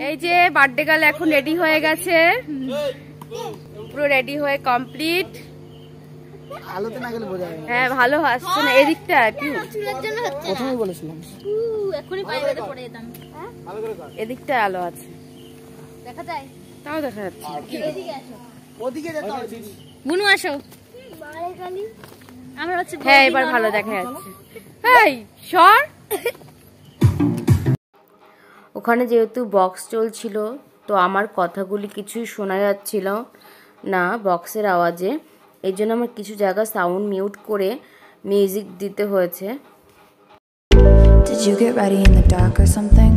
এই যে birthday girl এখন রেডি হয়ে গেছে, পুরো রেডি হয়ে কমপ্লিট। আলোতে না গেলে বোঝা যায় না। হ্যাঁ ভালো আসছে না এদিকটা, প্রথমেই বলেছিলাম এখনই পায়ে পড়ে যেতাম। এদিকটা আলো আছে, দেখা যায়, তাও দেখা যাচ্ছে। এদিকে আসো, ওদিকে যেতে হবে দিদি। বুনু আসো। বারে গালি আমরা হচ্ছে। হ্যাঁ এবার ভালো দেখা যাচ্ছে। এই সর। ওখানে যেহেতু বক্স চলছিল তো আমার কথাগুলি কিছুই শোনা যাচ্ছিল না বক্সের আওয়াজে, এই জন্য আমার কিছু জায়গা সাউন্ড মিউট করে মিউজিক দিতে হয়েছে। Did you get ready in the dark or something?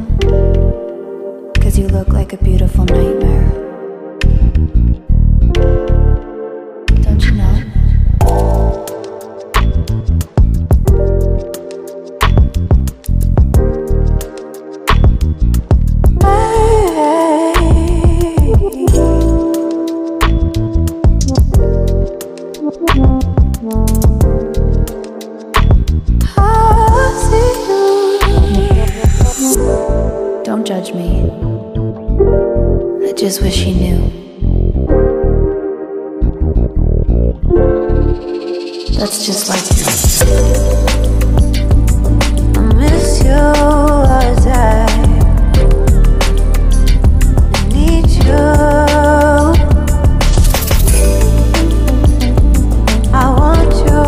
'Cause you look like a beautiful nightmare. Don't you know? Don't judge me. I just wish he knew. That's just like you. I miss you all the time. I need you. I want you.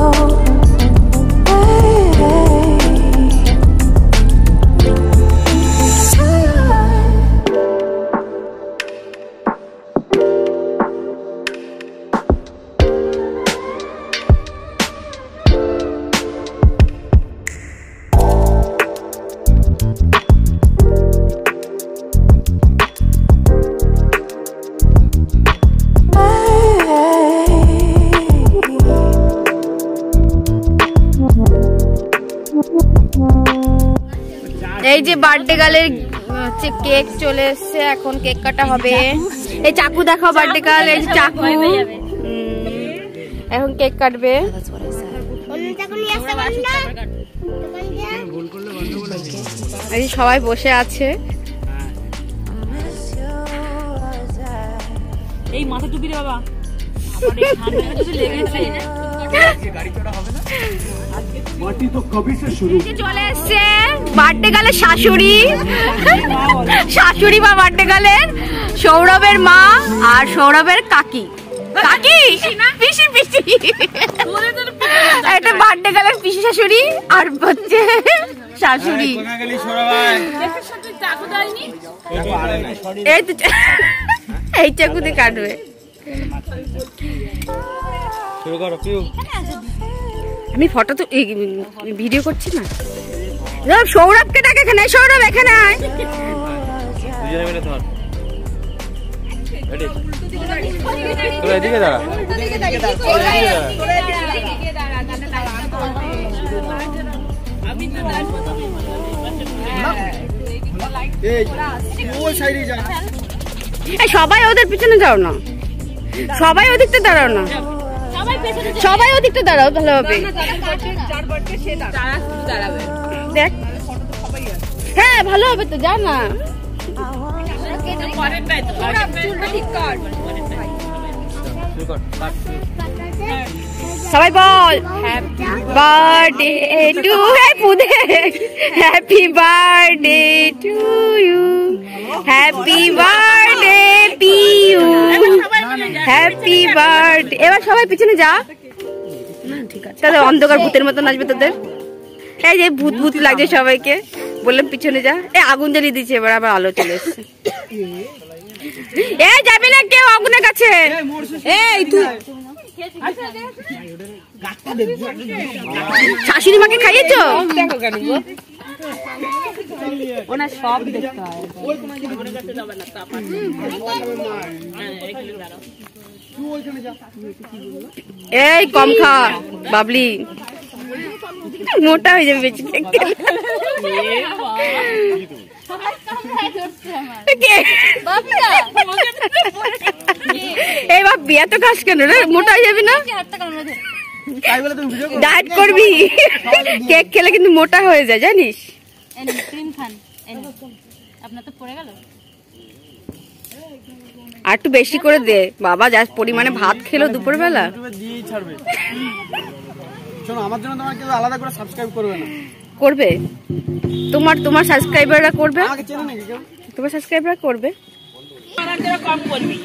এই যে birthday গার্লের হচ্ছে cake চলে এসছে, এখন cake কাটা হবে। এই চাকু দেখাও বার্থডে গার্ল, এই চাকু এখন কেক কাটবে। এই সবাই বসে আছে। এই মাথা টুপি রে বাবা, আমার এই ঠান্ডাটা যদি লেগেছে গাড়ি চড়া হবে না। মাটি তো কবে से শুরু। চলে এসছে বার্থডে গার্লের শাশুড়ি, শাশুড়ি বা বার্থডে গার্লের সৌরভের মা আর সৌরভের কাকি। কাকি পিসি পিসি, এটা বার্থডে গার্লের পিসি শাশুড়ি আর হচ্ছে শাশুড়ি। এই চাকুতে কাটবে। আমি ফটো তো ভিডিও করছি না। সৌরভকে ডাক এখানে, সৌরভ এখানে আয়। সবাই ওদের পিছনে যাও না, সবাই ওদিকটা দাঁড়াও না, সবাই ওদিকটা দাঁড়াও, ভালো হবে। দেখ হ্যাঁ ভালো হবে তো, যা না। সবাই বল happy birthday to happy birthday to you, happy birthday Piu, happy birthday. এবার সবাই পিছনে যা, ঠিক আছে। তাহলে অন্ধকার ভূতের মতো নাচবে তোদের। এই যে ভূত ভূত লাগছে সবাইকে, বললাম পিছনে যা। এই আগুন জ্বালিয়ে দিচ্ছে, এবার আবার আলো চলে এসছে। এই যাবি না কেউ আগুনের কাছে। এই তুই শাশুড়ি মাকে খাইয়েছো? ওনার সব দেখতে হয়। এই কম খা বাবলি, মোটা হয়ে যাবে বেশি। এই বাপি এত খাস কেন রে, মোটা হয়ে যাবি না? ডায়েট করবি, কেক খেলে কিন্তু মোটা হয়ে যায় জানিস। আপনার তো পড়ে গেল। আর একটু বেশি করে দে বাবা, যা পরিমাণে ভাত খেলো দুপুরবেলা। ইউটিউবে দিয়েই ছাড়বে। শোনো, আমার জন্য তোমার কেউ আলাদা করে সাবস্ক্রাইব করবে না। করবে তোমার সাবস্ক্রাইবাররা করবে, আমাকে চেনে নাকি কেউ? তোমার সাবস্ক্রাইবাররা করবে। আমার থেকে কম করবি।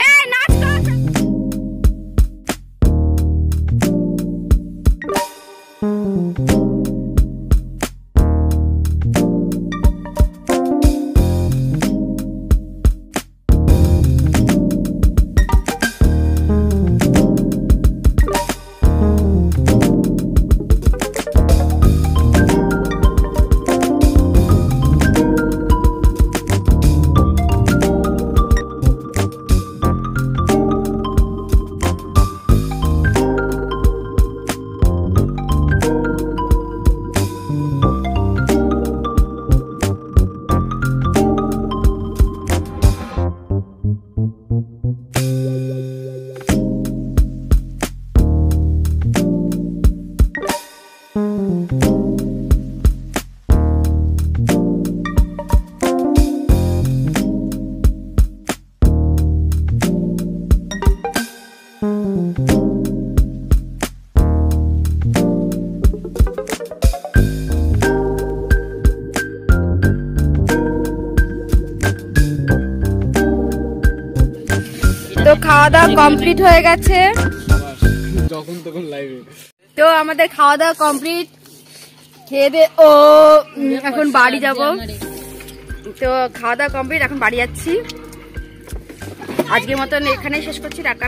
এই নাচ কর। তো খাওয়া দাওয়া কমপ্লিট হয়ে গেছে, যখন তখন লাইভে। তো আমাদের খাওয়া দাওয়া কমপ্লিট, খেয়ে দে ও এখন বাড়ি যাব। তো খাওয়া দাওয়া কমপ্লিট, এখন বাড়ি যাচ্ছি। আজকের মতন এখানেই শেষ করছি, টাটা।